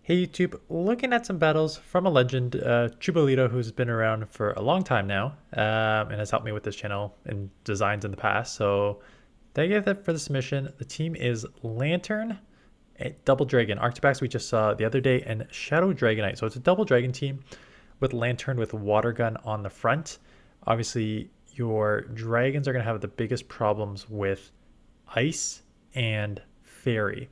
Hey YouTube, looking at some battles from a legend, Chubolito, who's been around for a long time now, and has helped me with this channel and designs in the past. So thank you for the submission. The team is Lantern, Double Dragon, Arctibax we just saw the other day, and Shadow Dragonite. So it's a double dragon team with Lantern with Water Gun on the front. Obviously, your dragons are going to have the biggest problems with Ice and Fairy.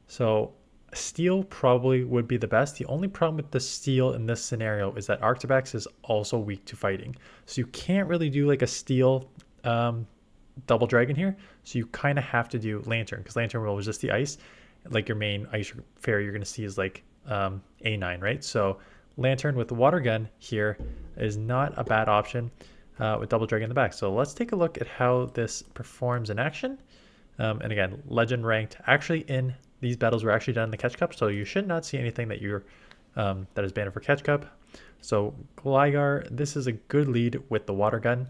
So steel probably would be the best. The only problem with the steel in this scenario is that Arctibax is also weak to fighting. So you can't really do like a steel double dragon here. So you kind of have to do Lantern because Lantern will resist the ice. Like your main ice fairy you're going to see is like A9, right? So Lantern with the water gun here is not a bad option with double dragon in the back. So let's take a look at how this performs in action. And again, legend ranked. Actually, in these battles were actually done in the catch cup, so you should not see anything that you're that is banned for catch cup. So Gligar, this is a good lead with the water gun.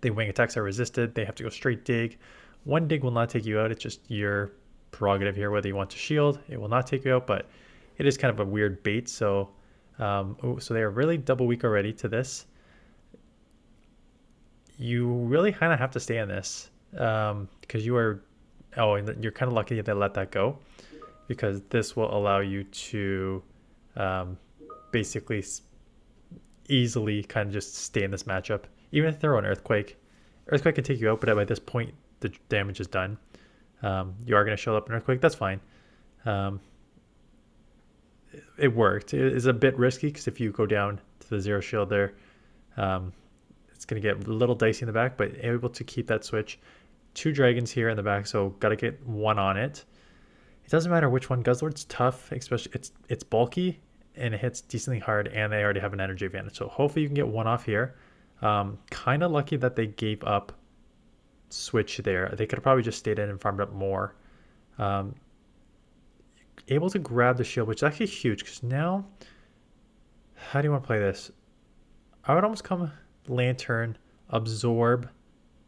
The wing attacks are resisted. They have to go straight dig. One dig will not take you out. It's just your prerogative here whether you want to shield. It will not take you out, but it is kind of a weird bait. So so they are really double weak already to this. You really kind of have to stay in this because you are, oh, and you're kind of lucky that they let that go because this will allow you to basically easily kind of just stay in this matchup. Even if they're on Earthquake, Earthquake can take you out, but by this point the damage is done. You are going to show up in Earthquake, that's fine. It worked. It is a bit risky because if you go down to the zero shield there, it's going to get a little dicey in the back, but able to keep that switch. Two dragons here in the back, so got to get one on it. It doesn't matter which one. Guzzlord's tough, especially it's bulky and it hits decently hard, and they already have an energy advantage. So hopefully you can get one off here. Kind of lucky that they gave up switch there. They could have probably just stayed in and farmed up more. Able to grab the shield, which is actually huge because now, how do you want to play this? I would almost come Lantern, absorb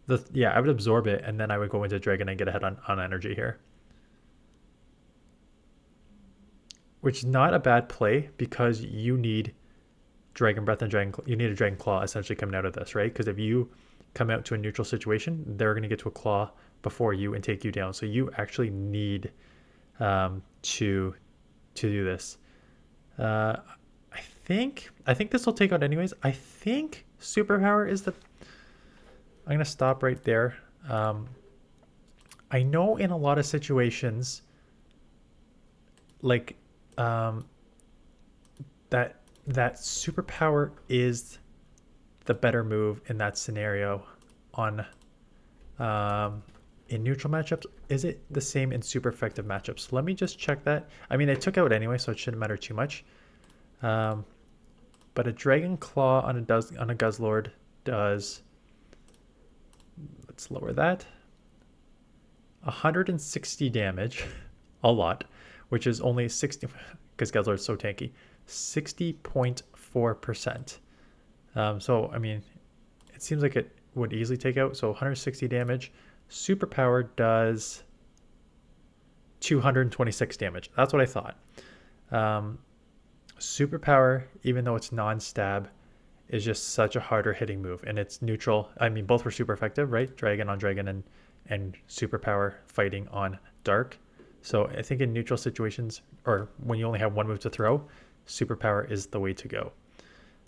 I would absorb it, and then I would go into Dragon and get ahead on energy here. Which is not a bad play because you need Dragon Breath and you need a Dragon Claw essentially coming out of this, right? Because if you come out to a neutral situation, they're going to get to a Claw before you and take you down. So you actually need to do this. I think this will take out anyways. I think Superpower is the... I'm going to stop right there. I know in a lot of situations, like that Superpower is the better move in that scenario on in neutral matchups. Is it the same in super effective matchups? Let me just check that. I mean, it took out anyway, so it shouldn't matter too much. But a Dragon Claw on a Guzzlord does... Let's lower that. 160 damage, a lot, which is only 60 because Guzzlord is so tanky. 60.4%. So I mean, it seems like it would easily take out. So 160 damage. Superpower does 226 damage. That's what I thought. Superpower, even though it's non-stab, is just such a harder hitting move, and it's neutral. I mean, both were super effective, right? Dragon on Dragon and Superpower fighting on Dark. So I think in neutral situations, or when you only have one move to throw, Superpower is the way to go.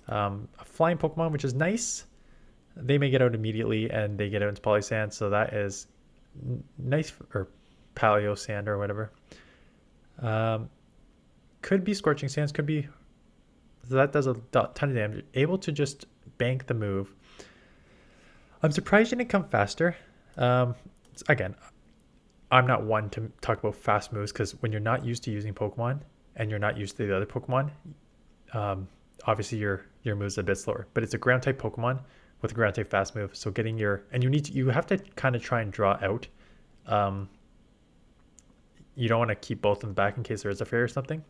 A flying Pokemon, which is nice. They may get out immediately, and they get out into Polysand, so that is nice, or Paleo Sand or whatever. Could be Scorching Sands, could be... That does a ton of damage. Able to just bank the move. I'm surprised you didn't come faster. Again, I'm not one to talk about fast moves because when you're not used to using Pokemon and you're not used to the other Pokemon, obviously your move's a bit slower. But it's a ground type Pokemon with a ground type fast move. So getting your... And you have to kind of try and draw out. You don't want to keep both in the back in case there is a fairy or something.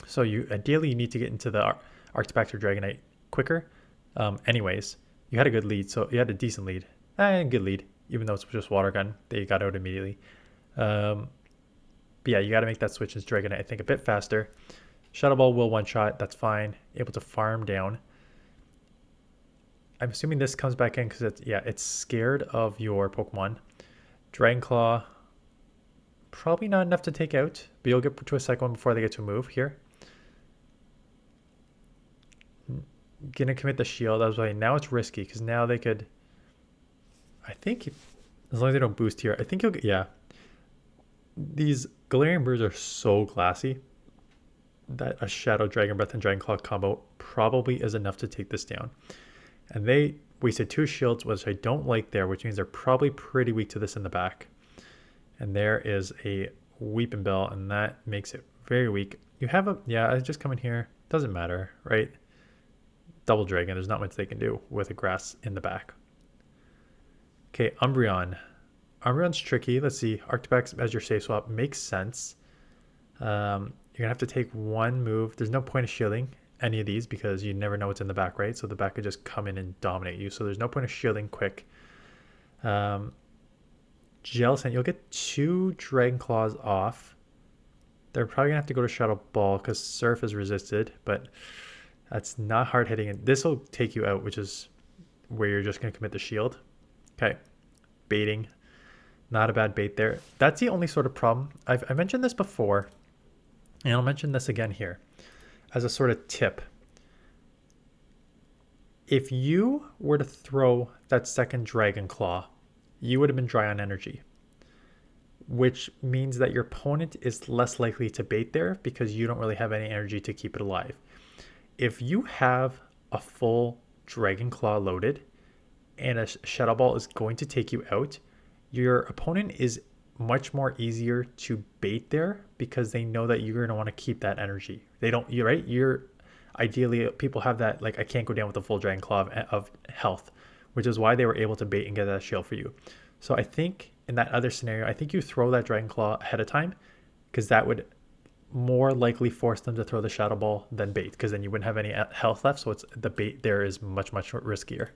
So ideally you need to get into the Arctibax or Dragonite quicker. Anyways, you had a good lead, so you had a decent lead. Good lead, even though it's just water gun. They got out immediately. But yeah, you got to make that switch into Dragonite, I think, a bit faster. Shadow Ball will one-shot. That's fine. Able to farm down. I'm assuming this comes back in because it's scared of your Pokemon. Dragon Claw, probably not enough to take out, but you'll get to a second one before they get to move here. Gonna commit the shield. I was like, now it's risky because now they could. I think as long as they don't boost here, I think you'll get. Yeah. These Galarian birds are so glassy that a Shadow Dragon Breath and Dragon Claw combo probably is enough to take this down. And they wasted 2 shields, which I don't like there, which means they're probably pretty weak to this in the back. And there is a Weeping Bell, and that makes it very weak. You have a, yeah, I just come in here. Doesn't matter, right? Double Dragon, there's not much they can do with a grass in the back. Okay, Umbreon. Umbreon's tricky. Let's see. Arctibax as your safe swap makes sense. You're going to have to take one move. There's no point of shielding any of these because you never know what's in the back, right? So the back could just come in and dominate you. So there's no point of shielding quick. Jellicent, you'll get 2 Dragon Claws off. They're probably going to have to go to Shadow Ball because Surf is resisted, but that's not hard hitting. And this will take you out, which is where you're just going to commit the shield. Okay, baiting. Not a bad bait there. That's the only sort of problem. I mentioned this before, and I'll mention this again here as a sort of tip. If you were to throw that second Dragon Claw, you would have been dry on energy, which means that your opponent is less likely to bait there because you don't really have any energy to keep it alive. If you have a full Dragon Claw loaded and a Shadow Ball is going to take you out, your opponent is much more easier to bait there because they know that you're going to want to keep that energy. They don't, you're right. You're ideally, people have that, like, I can't go down with the full Dragon Claw of health, which is why they were able to bait and get that shield for you. So I think in that other scenario, I think you throw that Dragon Claw ahead of time because that would more likely force them to throw the Shadow Ball than bait because then you wouldn't have any health left. So it's the bait there is much, much riskier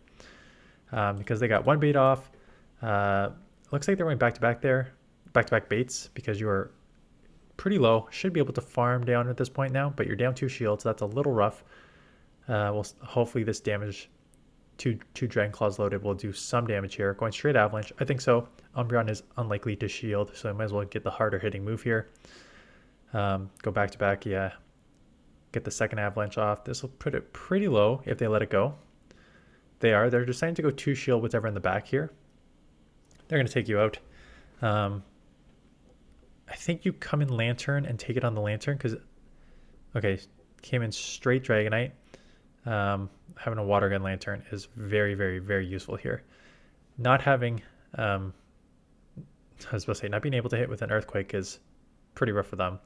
because they got one bait off. Looks like they're going back-to-back there, back-to-back baits because you're pretty low. Should be able to farm down at this point now, but you're down 2 shields. So that's a little rough. Well, hopefully this damage, two Dragon Claws loaded, will do some damage here. Going straight Avalanche, I think so. Umbreon is unlikely to shield, so I might as well get the harder hitting move here. Go back-to-back, yeah. Get the second Avalanche off. This will put it pretty low if they let it go. They're deciding to go 2 shield whatever in the back here. They're going to take you out. I think you come in Lantern and take it on the Lantern because, okay, came in straight Dragonite. Having a Water Gun Lantern is very, very, very useful here. Not having, I was about to say, not being able to hit with an Earthquake is pretty rough for them.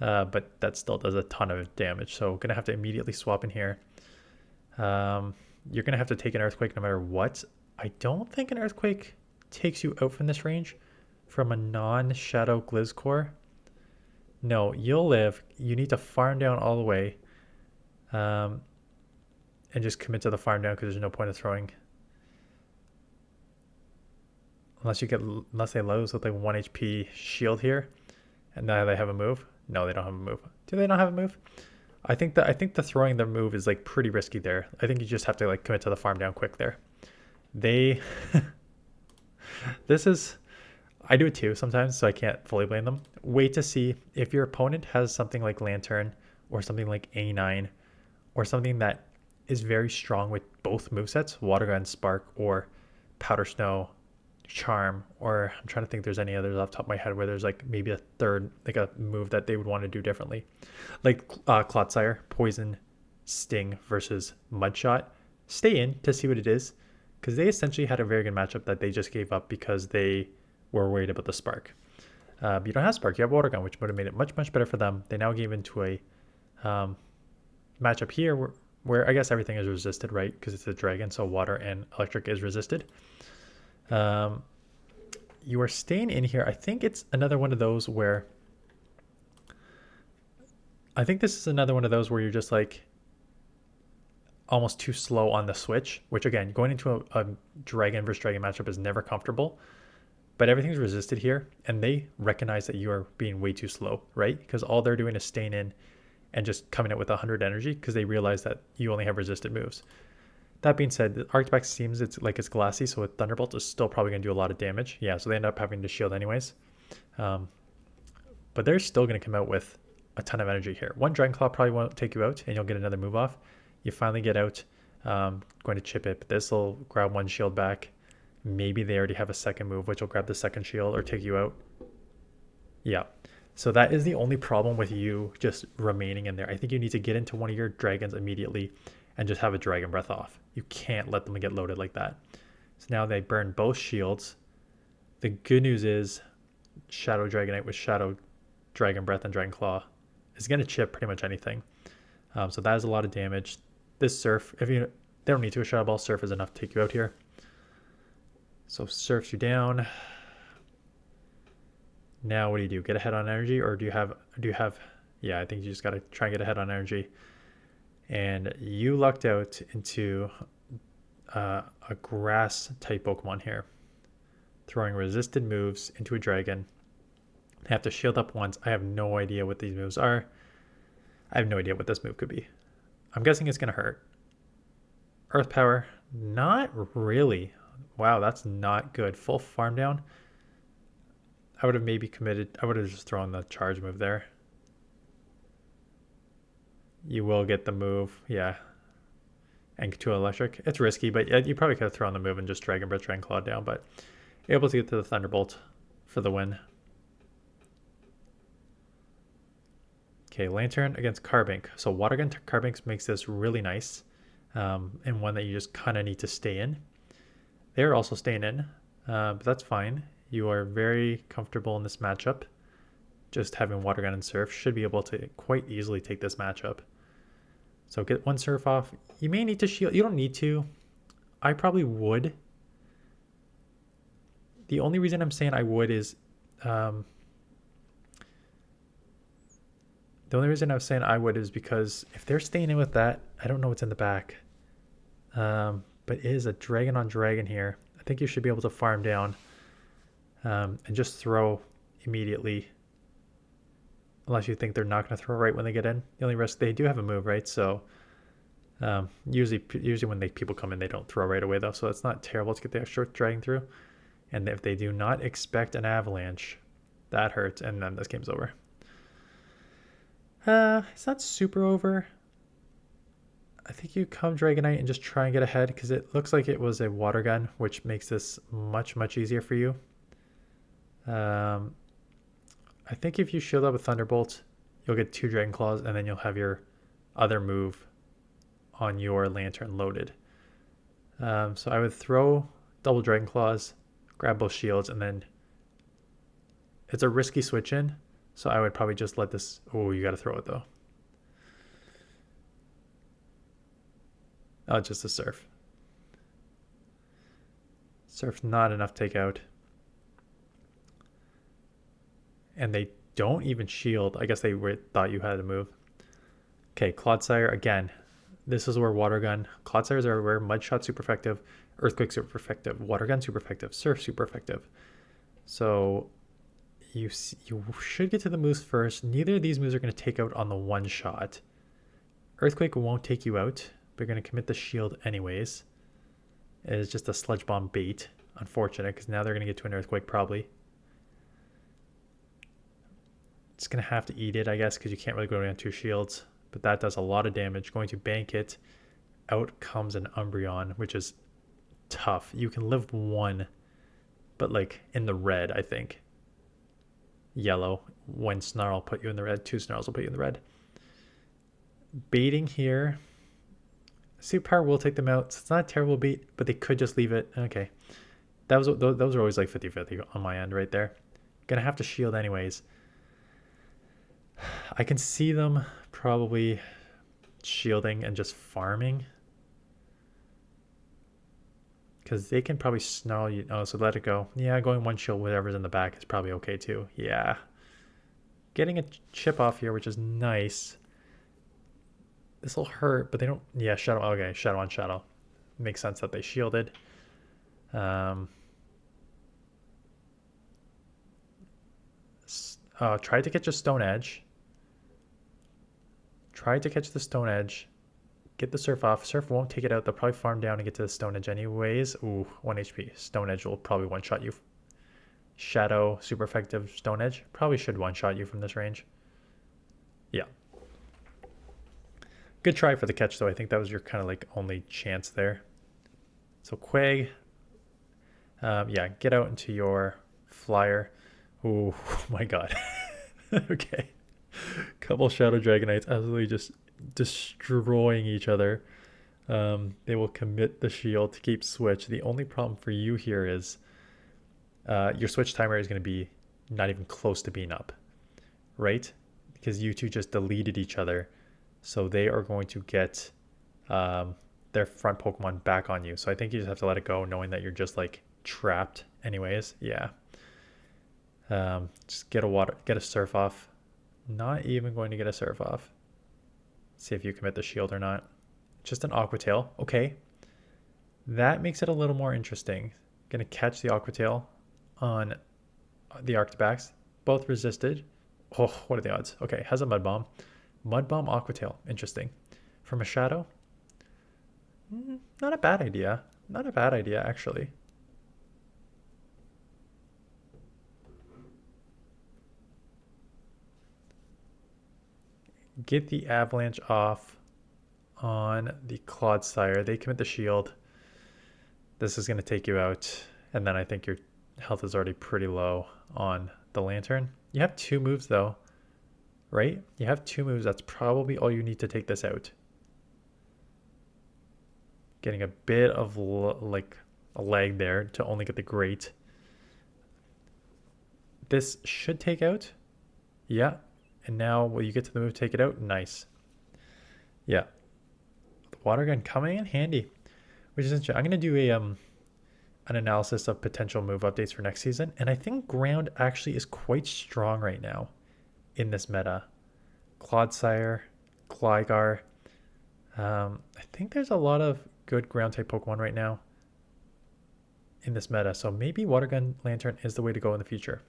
But that still does a ton of damage. So going to have to immediately swap in here. You're going to have to take an Earthquake no matter what. I don't think an Earthquake takes you out from this range from a non-Shadow Glizzcore. No, you'll live. You need to farm down all the way and just commit to the farm down because there's no point of throwing. Unless they lose with like 1 HP shield here. And now they have a move. No, they don't have a move. Do they not have a move? I think the throwing the move is like pretty risky there. I think you just have to like commit to the farm down quick there. They this is, I do it too sometimes, so I can't fully blame them. Wait to see if your opponent has something like Lantern or something like A9 or something that is very strong with both movesets, Water Gun, Spark, or Powder Snow, Charm, or I'm trying to think if there's any others off the top of my head where there's like maybe a third, like a move that they would want to do differently. Like Clodsire, Poison, Sting versus Mudshot. Stay in to see what it is, because they essentially had a very good matchup that they just gave up because they were worried about the Spark. But you don't have Spark, you have Water Gun, which would have made it much, much better for them. They now gave into a matchup here where I guess everything is resisted, right? Because it's a dragon, so water and electric is resisted. You are staying in here. I think it's another one of those where I think this is another one of those where you're just like almost too slow on the switch, which again, going into a dragon versus dragon matchup is never comfortable. but everything's resisted here, and they recognize that you are being way too slow, right? Because all they're doing is staying in and just coming out with 100 energy because they realize that you only have resisted moves. That being said, the Arctic seems it's glassy, so a Thunderbolt is still probably going to do a lot of damage. Yeah, so they end up having to shield anyways. But they're still going to come out with a ton of energy here. One Dragon Claw probably won't take you out, and you'll get another move off. You finally get out, going to chip it, but this will grab one shield back. Maybe they already have a second move, which will grab the second shield or take you out. Yeah. So that is the only problem with you just remaining in there. I think you need to get into one of your dragons immediately and just have a Dragon Breath off. You can't let them get loaded like that. So now they burn both shields. The good news is Shadow Dragonite with Shadow Dragon Breath and Dragon Claw is going to chip pretty much anything. So that is a lot of damage. This Surf, they don't need to a Shadow Ball. Surf is enough to take you out here. So Surfs you down. Now what do you do? Get ahead on energy, or do you have yeah, I think you just got to try and get ahead on energy. And you lucked out into a grass type Pokemon here, throwing resisted moves into a dragon. They have to shield up once. I have no idea what these moves are. I have no idea what this move could be. I'm guessing it's going to hurt. Earth Power, not really. Wow, that's not good. Full farm down. I would have maybe committed. I would have just thrown the charge move there. You will get the move, yeah. And to electric. It's risky, but you probably could have thrown the move and just Dragon Breath, Dragon Claw down, but able to get to the Thunderbolt for the win. Okay, Lantern against Carbink. So Water Gun to Carbink makes this really nice, and one that you just kind of need to stay in. They're also staying in, but that's fine. You are very comfortable in this matchup. Just having Water Gun and Surf should be able to quite easily take this matchup. So get one Surf off. You may need to shield. You don't need to. I probably would. The only reason I'm saying I would is... the only reason I was saying I would is because if they're staying in with that, I don't know what's in the back. But it is a dragon on dragon here. I think you should be able to farm down and just throw immediately. Unless you think they're not going to throw right when they get in. The only risk, they do have a move, right? So usually when people come in, they don't throw right away though. So it's not terrible to get the extra dragging through. And if they do not expect an avalanche, that hurts. And then this game's over. It's not super over. I think you come Dragonite and just try and get ahead because it looks like it was a Water Gun, which makes this much, much easier for you. I think if you shield up with Thunderbolt, you'll get 2 Dragon Claws and then you'll have your other move on your Lantern loaded. So I would throw double Dragon Claws, grab both shields, and then it's a risky switch in. So I would probably just let this... Oh, you got to throw it though. Oh, just a Surf. Surf's not enough takeout. And they don't even shield. I guess they thought you had to move. Okay, Clodsire again. This is where Water Gun. Clodsires are where Mud Shot super effective, Earthquake super effective, Water Gun super effective, Surf super effective. So you should get to the moves first. Neither of these moves are going to take out on the one shot. Earthquake won't take you out, but you're going to commit the shield anyways. It is just a Sludge Bomb bait. Unfortunate, because now they're going to get to an Earthquake probably. It's going to have to eat it, I guess, because you can't really go down 2 shields. But that does a lot of damage. Going to bank it. Out comes an Umbreon, which is tough. You can live 1, but like in the red, I think. Yellow. 1 Snarl will put you in the red. 2 Snarls will put you in the red. Baiting here. Superpower will take them out. So it's not a terrible bait, but they could just leave it. Okay. Those are always like 50-50 on my end right there. Gonna have to shield anyways. I can see them probably shielding and just farming. Because they can probably snarl you. Oh, so let it go. Yeah, going 1 shield, whatever's in the back is probably okay too. Yeah. Getting a chip off here, which is nice. This will hurt, but they don't... Yeah, Shadow. Okay, Shadow on Shadow. Makes sense that they shielded. Try to catch a Stone Edge. Try to catch the Stone Edge. Get the Surf off. Surf won't take it out. They'll probably farm down and get to the Stone Edge anyways. Ooh, 1 HP. Stone Edge will probably one-shot you. Shadow, super effective Stone Edge. Probably should one-shot you from this range. Yeah. Good try for the catch, though. I think that was your kind of like only chance there. So Quag. Yeah, get out into your flyer. Oh my god. Okay. Couple Shadow Dragonites absolutely just destroying each other. They will commit the shield to keep switch. The only problem for you here is your switch timer is going to be not even close to being up, right? Because you two just deleted each other. So they are going to get their front Pokemon back on you. So I think you just have to let it go knowing that you're just like trapped anyways. Yeah. Just get a Surf off. Not even going to get a Surf off. See if you commit the shield or not. Just an Aqua Tail. Okay. That makes it a little more interesting. Gonna catch the Aqua Tail on the Arctibax. Both resisted. Oh, what are the odds? Okay, has a Mud Bomb. Mud Bomb Aqua Tail. Interesting. From a Shadow? Not a bad idea. Not a bad idea, actually. Get the Avalanche off on the Clodsire. They commit the shield. This is going to take you out. And then I think your health is already pretty low on the Lantern. You have 2 moves though, right? You have 2 moves. That's probably all you need to take this out. Getting a bit of like a lag there to only get the Great. This should take out. Yeah. And now when you get to the move, take it out. Nice. Yeah. The Water Gun coming in handy. Which is interesting. I'm going to do an analysis of potential move updates for next season. And I think Ground actually is quite strong right now in this meta. Clodsire, Gligar. I think there's a lot of good ground type Pokemon right now in this meta. So maybe Water Gun Lantern is the way to go in the future.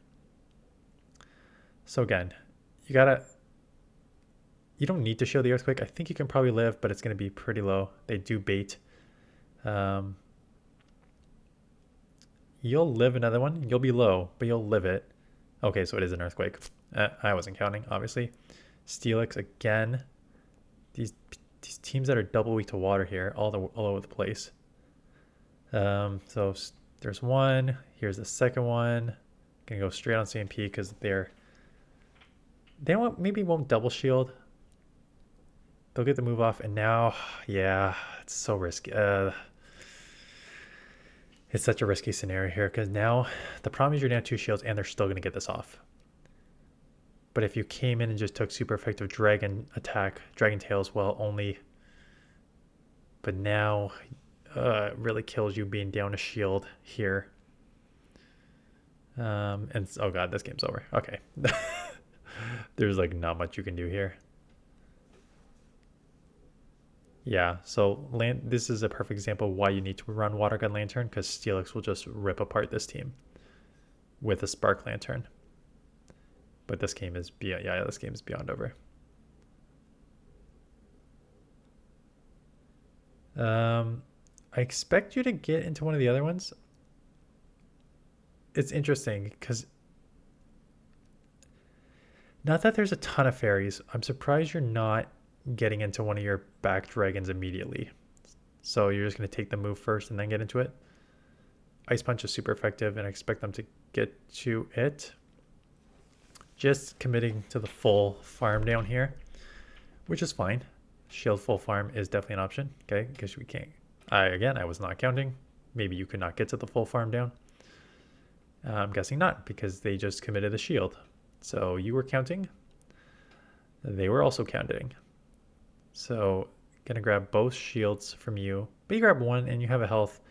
So again, you don't need to show the Earthquake. I think you can probably live, but it's going to be pretty low. They do bait. You'll live another one. You'll be low, but you'll live it. Okay, so it is an Earthquake. I wasn't counting, obviously. Steelix again. These teams that are double weak to water here, all over the place. So there's one. Here's the second one. Gonna go straight on CMP because maybe won't double shield. They'll get the move off, and now, yeah, it's so risky. It's such a risky scenario here because now the problem is you're down 2 shields and they're still going to get this off. But if you came in and just took super effective Dragon Tails, well, only. But now it really kills you being down a shield here. And oh god, this game's over. Okay. There's like not much you can do here. Yeah, so this is a perfect example of why you need to run Water Gun Lantern, because Steelix will just rip apart this team with a Spark Lantern. But this game is beyond over. I expect you to get into one of the other ones. It's interesting because not that there's a ton of fairies. I'm surprised you're not getting into one of your back dragons immediately. So you're just going to take the move first and then get into it. Ice Punch is super effective and I expect them to get to it. Just committing to the full farm down here, which is fine. Shield full farm is definitely an option. Okay, because we can't. I was not counting. Maybe you could not get to the full farm down. I'm guessing not because they just committed a shield. So you were counting. They were also counting. So gonna grab both shields from you, but you grab one and you have a health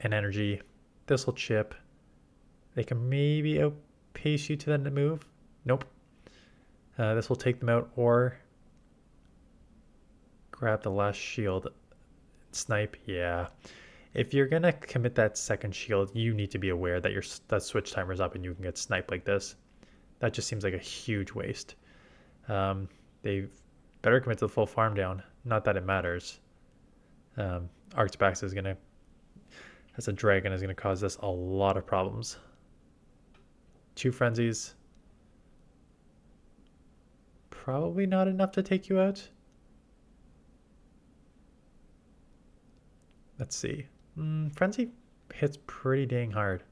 and energy. This will chip. They can maybe outpace you to the move. Nope. This will take them out, or grab the last shield. Snipe. Yeah. If you're gonna commit that second shield, you need to be aware that that switch timer's up and you can get sniped like this. That just seems like a huge waste. They better commit to the full farm down. Not that it matters. Arctibax is going to, as a dragon, is going to cause us a lot of problems. 2 frenzies. Probably not enough to take you out. Let's see. Frenzy hits pretty dang hard.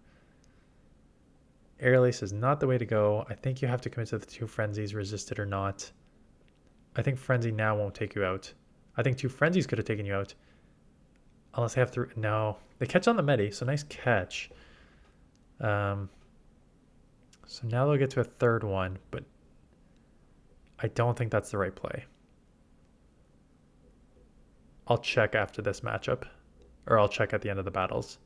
Aerial Ace is not the way to go. I think you have to commit to the 2 frenzies, resist it or not. I think Frenzy now won't take you out. I think 2 frenzies could have taken you out. Unless they have to... No. They catch on the Medi, so nice catch. So now they'll get to a 3rd one, but I don't think that's the right play. I'll check after this matchup. Or I'll check at the end of the battles.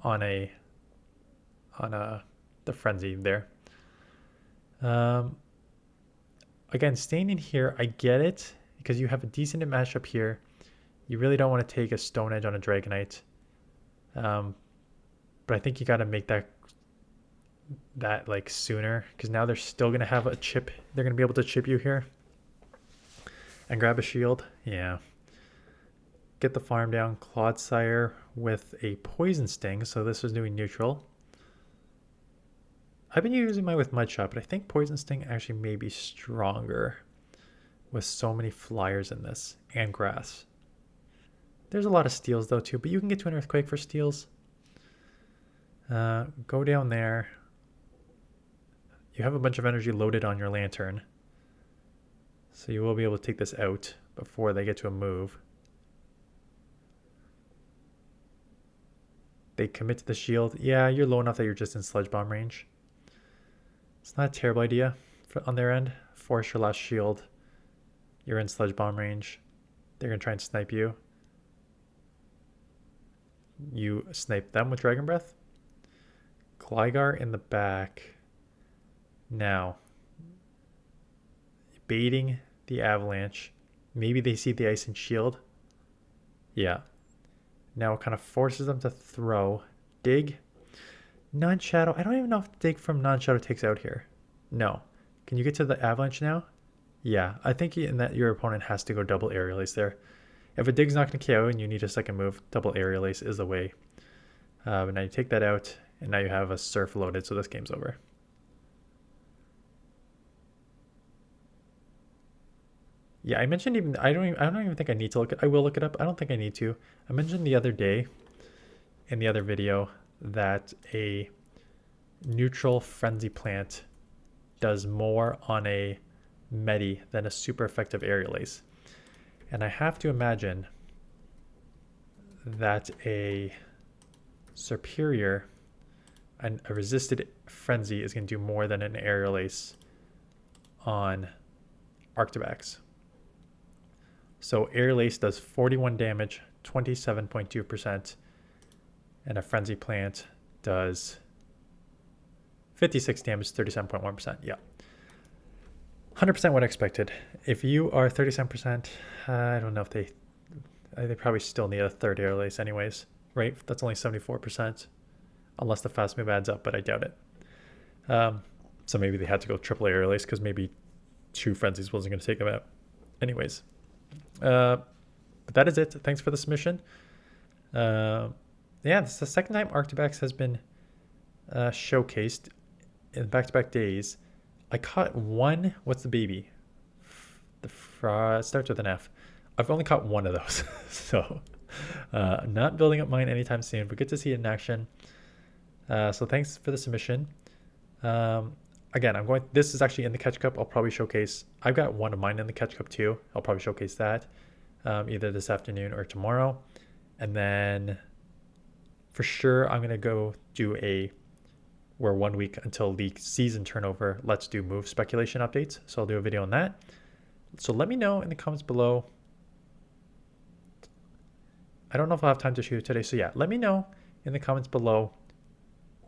On the frenzy there. Again, staying in here, I get it because you have a decent matchup here. You really don't want to take a Stone Edge on a Dragonite, but I think you got to make that like sooner because now they're still gonna have a chip. They're gonna be able to chip you here and grab a shield. Yeah. Get the farm down. Clodsire with a Poison Sting, so this was doing neutral. I've been using mine with Mud Shot, but I think Poison Sting actually may be stronger with so many flyers in this and grass. There's a lot of steals though too, but you can get to an Earthquake for steals. Go down there. You have a bunch of energy loaded on your Lantern, so you will be able to take this out before they get to a move. They commit to the shield. Yeah, you're low enough that you're just in Sludge Bomb range. It's not a terrible idea on their end. Force your last shield. You're in Sludge Bomb range. They're going to try and snipe you. You snipe them with Dragon Breath. Gligar in the back. Now, baiting the Avalanche. Maybe they see the Ice and Shield. Yeah. Now it kind of forces them to throw. Dig. Non-Shadow. I don't even know if Dig from Non-Shadow takes out here. No. Can you get to the Avalanche now? Yeah. I think in that your opponent has to go double Aerial Ace there. If a Dig's not going to KO and you need a second move, double Aerial Ace is the way. But now you take that out, and now you have a Surf loaded, so this game's over. Yeah, I mentioned even I don't even think I need to look it. I will look it up. I don't think I need to. I mentioned the other day in the other video that a neutral frenzy plant does more on a Medi than a super effective Aerial Ace. And I have to imagine that a Serperior and a resisted frenzy is going to do more than an Aerial Ace on Arctibax. So Aerial Ace does 41 damage, 27.2%, and a Frenzy Plant does 56 damage, 37.1%. Yeah. 100% what I expected. If you are 37%, I don't know if they probably still need a third Aerial Ace anyways, right? That's only 74%, unless the fast move adds up, but I doubt it. So maybe they had to go triple Aerial Ace because maybe 2 Frenzies wasn't going to take them out. Anyways. But that is it. Thanks for the submission. Yeah, this is the second time Arctibax has been showcased in back-to-back days. I caught one. What's the baby? It starts with an F. I've only caught one of those. So I'm not building up mine anytime soon, but good to see it in action. So thanks for the submission. Again, this is actually in the Catch Cup. I'll probably showcase, I've got one of mine in the Catch Cup too. I'll probably showcase that either this afternoon or tomorrow. And then for sure, I'm going to go do we're 1 week until the season turnover. Let's do move speculation updates. So I'll do a video on that. So let me know in the comments below. I don't know if I'll have time to shoot it today. So yeah, let me know in the comments below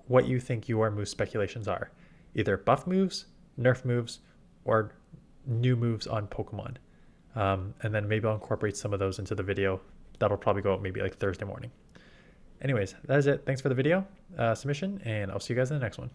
what you think your move speculations are. Either buff moves, nerf moves, or new moves on Pokemon. And then maybe I'll incorporate some of those into the video. That'll probably go out maybe like Thursday morning. Anyways, that is it. Thanks for the video submission, and I'll see you guys in the next one.